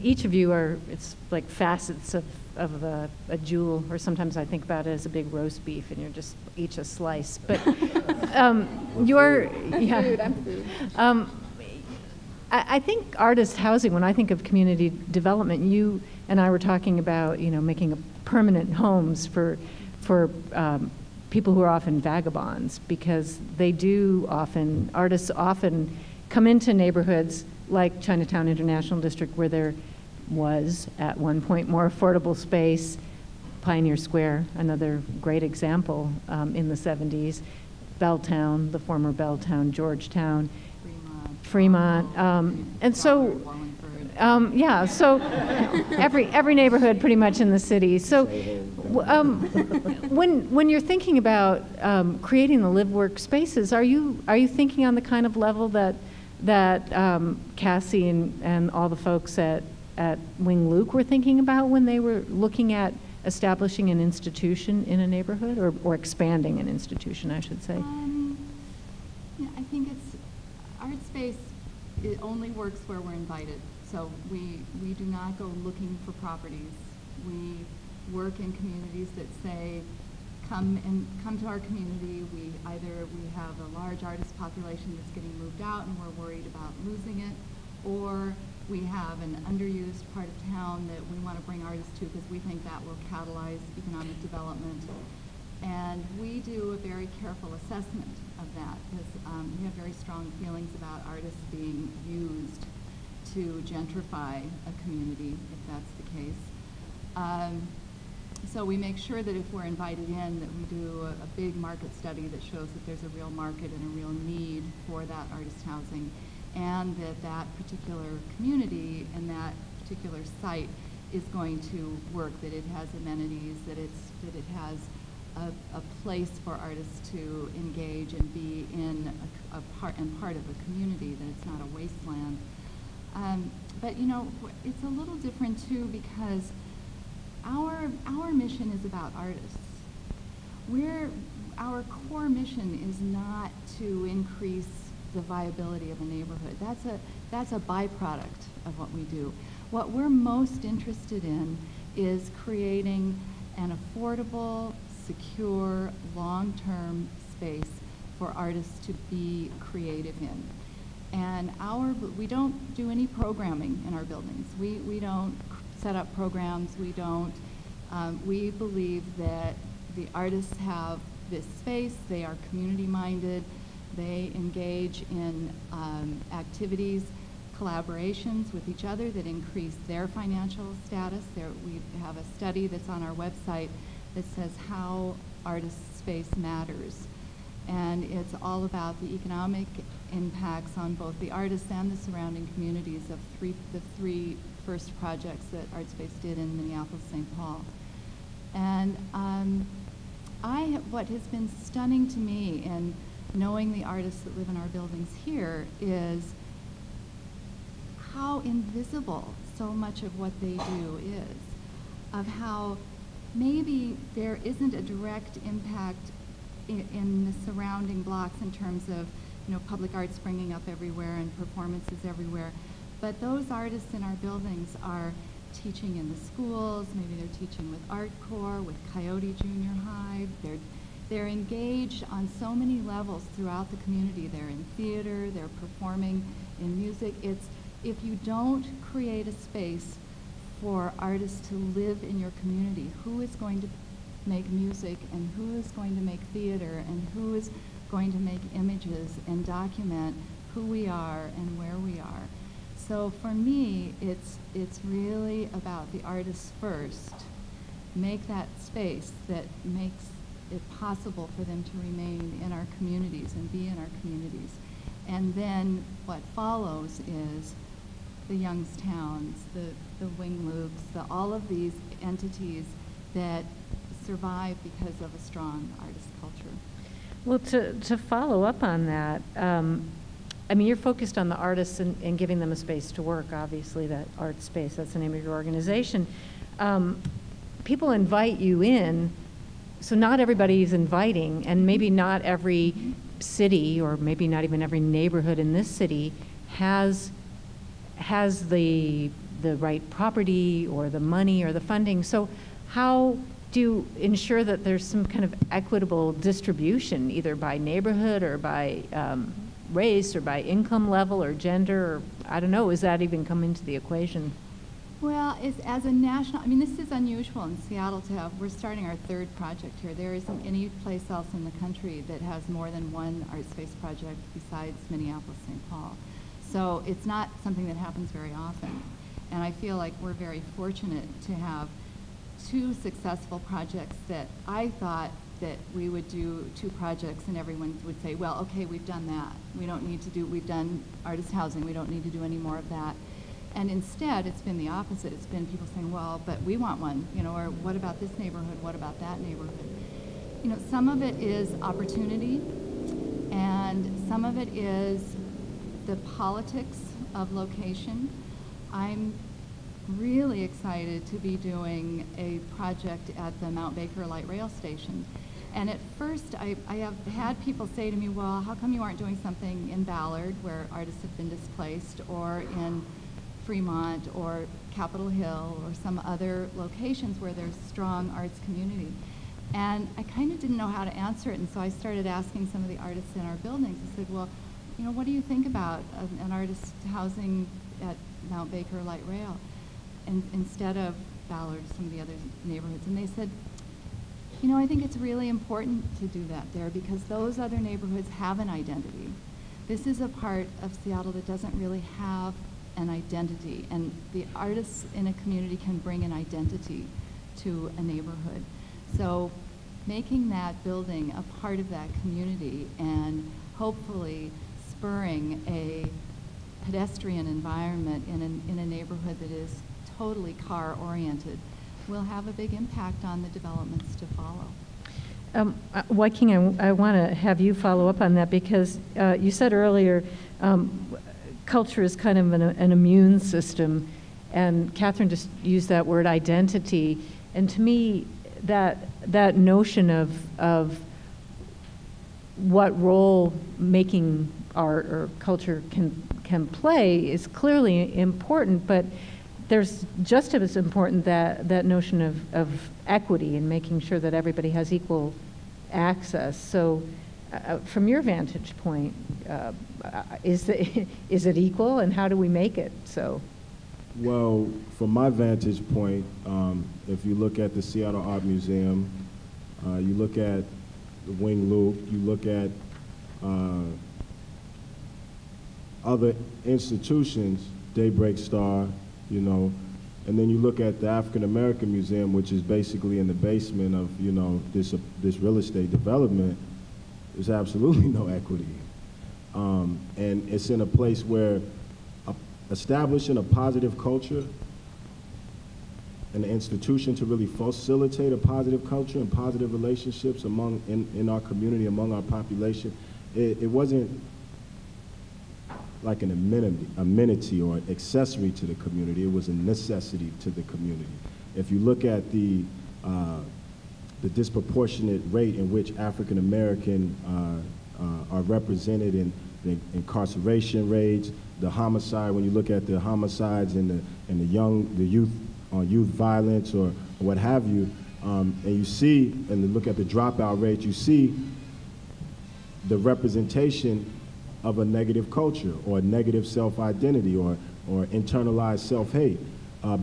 each of you are, it's like facets of a jewel, or sometimes I think about it as a big roast beef and you're just each a slice. But you're, yeah. I think artist housing, when I think of community development, you and I were talking about, making permanent homes for people who are often vagabonds, because artists often come into neighborhoods like Chinatown International District, where there was at one point more affordable space, Pioneer Square, another great example in the 70s, Belltown, the former Belltown, Georgetown, Fremont, and so so every neighborhood pretty much in the city. So when you're thinking about creating the live-work spaces, are you thinking on the kind of level that Cassie and all the folks at Wing Luke were thinking about when they were looking at establishing an institution in a neighborhood, or expanding an institution, I should say? I think it's Artspace. It only works where we're invited. So we do not go looking for properties. We work in communities that say, come to our community. We have a large artist population that's getting moved out and we're worried about losing it, or we have an underused part of town that we want to bring artists to because we think that will catalyze economic development. And we do a very careful assessment of that, because we have very strong feelings about artists being used to gentrify a community, if that's the case. So we make sure that if we're invited in, that we do a big market study that shows that there's a real market and a real need for that artist housing, and that particular community and that particular site is going to work, that it has amenities, that it has a place for artists to engage and be in a part of a community, that it's not a wasteland. But it's a little different too, because our mission is about artists. Our core mission is not to increase the viability of a neighborhood. That's a byproduct of what we do. What we're most interested in is creating an affordable, secure, long-term space for artists to be creative in. And we don't do any programming in our buildings. We don't set up programs. We believe that the artists have this space. They are community-minded. They engage in activities, collaborations with each other that increase their financial status. We have a study that's on our website that says how artist space matters. And it's all about the economic impacts on both the artists and the surrounding communities of the three first projects that Artspace did in Minneapolis-St. Paul. And what has been stunning to me in knowing the artists that live in our buildings here is how invisible so much of what they do is, of how maybe there isn't a direct impact in the surrounding blocks in terms of public art springing up everywhere and performances everywhere, but those artists in our buildings are teaching in the schools. Maybe they're teaching with Art Corps, with Coyote Junior High. They're engaged on so many levels throughout the community. They're in theater, they're performing in music. If you don't create a space for artists to live in your community, who is going to make music and who is going to make theater and who is going to make images and document who we are and where we are? So for me, it's really about the artists first. Make that space that makes it possible for them to remain in our communities and be in our communities. And then what follows is the Youngstowns, the Wing Lukes, all of these entities that survive because of a strong artist culture. Well, to follow up on that, I mean, you're focused on the artists and giving them a space to work, obviously, that Artspace, that's the name of your organization. People invite you in, so not everybody is inviting, and maybe not every city, or maybe not even every neighborhood in this city has the the right property or the money or the funding. So how do you ensure that there's some kind of equitable distribution, either by neighborhood or by race or by income level or gender, or I don't know, does that even come into the equation? Well, as a national, I mean, this is unusual in Seattle to have, we're starting our third project here. There isn't any place else in the country that has more than one Artspace project besides Minneapolis, St. Paul. So it's not something that happens very often. And I feel like we're very fortunate to have two successful projects that I thought that we would do two projects and everyone would say, well, okay, we've done that. We don't need to do, we've done artist housing, we don't need to do any more of that. And instead, it's been the opposite. It's been people saying, well, but we want one, you know, or what about this neighborhood? What about that neighborhood? You know, some of it is opportunity, and some of it is the politics of location. I'm really excited to be doing a project at the Mount Baker Light Rail Station. And at first, I have had people say to me, well, how come you aren't doing something in Ballard, where artists have been displaced, or in Fremont or Capitol Hill or some other locations where there's strong arts community. And I kind of didn't know how to answer it, and so I started asking some of the artists in our buildings. I said, well, you know, what do you think about an artist housing at Mount Baker Light Rail and instead of Ballard, some of the other neighborhoods? And they said, you know, I think it's really important to do that there because those other neighborhoods have an identity. This is a part of Seattle that doesn't really have an identity, and the artists in a community can bring an identity to a neighborhood. So making that building a part of that community and hopefully spurring a pedestrian environment in a neighborhood that is totally car-oriented will have a big impact on the developments to follow. Wyking, I want to have you follow up on that because you said earlier culture is kind of an immune system, and Cathryn just used that word identity, and to me that notion of what role making art or culture can play is clearly important, but there's just as important that notion of equity and making sure that everybody has equal access. So from your vantage point, is it equal, and how do we make it so? Well, from my vantage point, if you look at the Seattle Art Museum, you look at the Wing Loop, you look at other institutions, Daybreak Star, you know, and then you look at the African American Museum, which is basically in the basement of, you know, this real estate development. There's absolutely no equity. And it's in a place where establishing a positive culture, an institution to really facilitate a positive culture and positive relationships in our community, among our population, it wasn't like an amenity or an accessory to the community. It was a necessity to the community. If you look at the disproportionate rate in which African American are represented in the incarceration rates, the homicide, when you look at the homicides and the youth on youth violence or what have you, and you see, and look at the dropout rate, you see the representation of a negative culture or a negative self-identity or internalized self-hate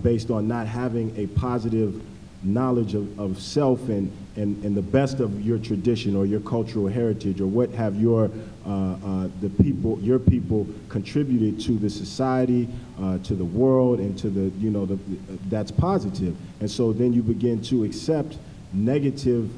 based on not having a positive knowledge of self and the best of your tradition or your cultural heritage or what have your people contributed to the society, to the world, and to the, you know, that's positive. And so then you begin to accept negative,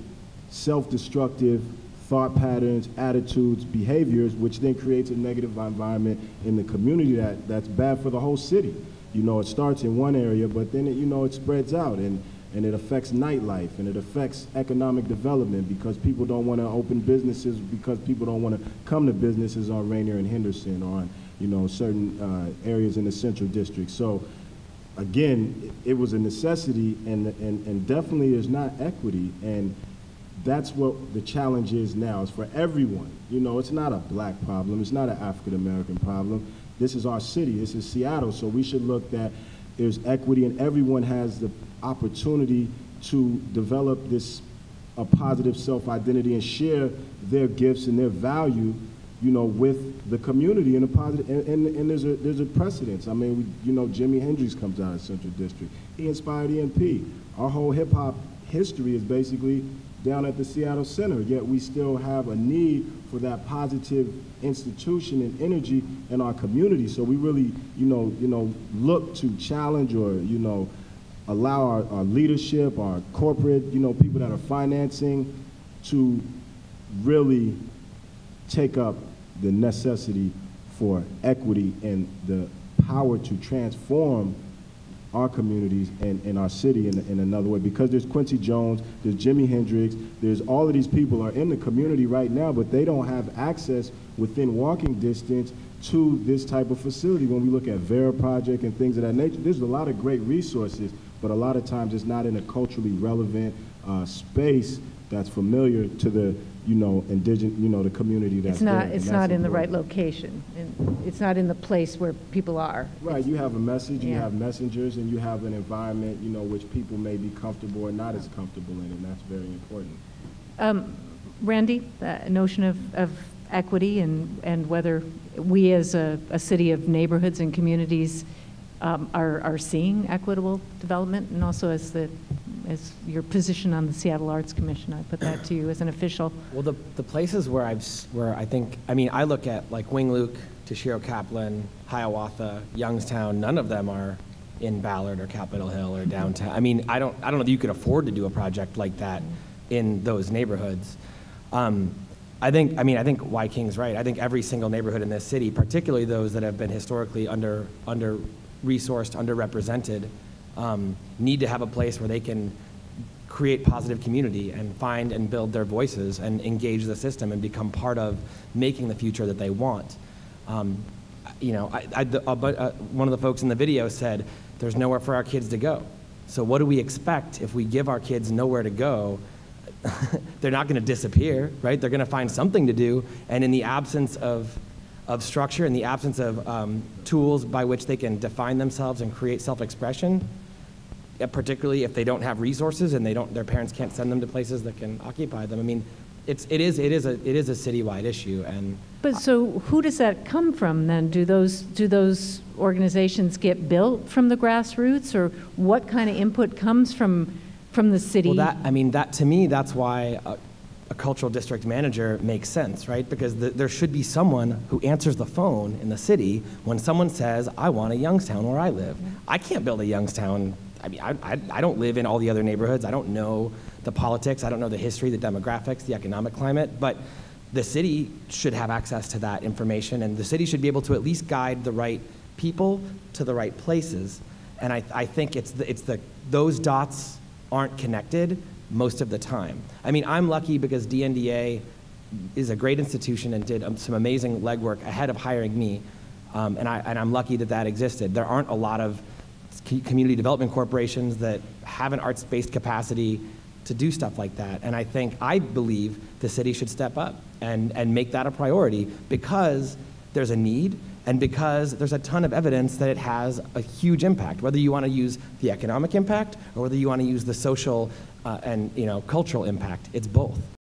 self-destructive thought patterns, attitudes, behaviors, which then creates a negative environment in the community that's bad for the whole city. You know, it starts in one area, but then it spreads out, and it affects nightlife, and it affects economic development because people don't want to open businesses, because people don't want to come to businesses on Rainier and Henderson or on, you know, certain areas in the Central District. So again, it was a necessity, and definitely there's not equity, and that's what the challenge is now. It's for everyone. You know, it's not a black problem. It's not an African American problem. This is our city. This is Seattle. So we should look there's equity, and everyone has the opportunity to develop a positive self-identity and share their gifts and their value, with the community in a positive, and there's a precedence. I mean, Jimi Hendrix comes out of Central District. He inspired EMP. Our whole hip-hop history is basically down at the Seattle Center, yet we still have a need for that positive institution and energy in our community. So we really, look to challenge or, allow our leadership, our corporate, people that are financing to really take up the necessity for equity and the power to transform our communities and our city in another way. Because there's Quincy Jones, there's Jimi Hendrix, there's all of these people are in the community right now, but they don't have access within walking distance to this type of facility. When we look at Vera Project and things of that nature, there's a lot of great resources, but a lot of times it's not in a culturally relevant space that's familiar to the indigenous, the community that's there. It's not in the right location. And it's not in the place where people are. Right, you have a message, you have messengers, and you have an environment, which people may be comfortable or not as comfortable in, and that's very important. Randy, the notion of equity and whether we as a city of neighborhoods and communities are seeing equitable development, and also as your position on the Seattle Arts Commission, I put that to you as an official. Well, the places where I look at like Wing Luke, Toshiro Kaplan, Hiawatha, Youngstown, none of them are in Ballard or Capitol Hill or downtown. I mean, I don't know that you could afford to do a project like that in those neighborhoods. I think Wyking's right. I think every single neighborhood in this city, particularly those that have been historically under-resourced, underrepresented, need to have a place where they can create positive community and find and build their voices and engage the system and become part of making the future that they want. One of the folks in the video said, there's nowhere for our kids to go. So what do we expect if we give our kids nowhere to go? They're not going to disappear, right? They're going to find something to do, and in the absence of structure, in the absence of tools by which they can define themselves and create self-expression, particularly if they don't have resources and their parents can't send them to places that can occupy them. I mean, it is a citywide issue. But so who does that come from then? Do those organizations get built from the grassroots, or what kind of input comes from the city? Well, that to me, that's why a cultural district manager makes sense, right? Because there should be someone who answers the phone in the city when someone says, I want a Youngstown where I live. I can't build a Youngstown. I mean, I don't live in all the other neighborhoods. I don't know the politics. I don't know the history, the demographics, the economic climate. But the city should have access to that information, and the city should be able to at least guide the right people to the right places. And I think those dots aren't connected most of the time. I mean, I'm lucky because DNDA is a great institution and did some amazing legwork ahead of hiring me, and I'm lucky that existed. There aren't a lot of community development corporations that have an arts-based capacity to do stuff like that, and I believe the city should step up and make that a priority, because there's a need and because there's a ton of evidence that it has a huge impact, whether you want to use the economic impact or whether you want to use the social and cultural impact. It's both.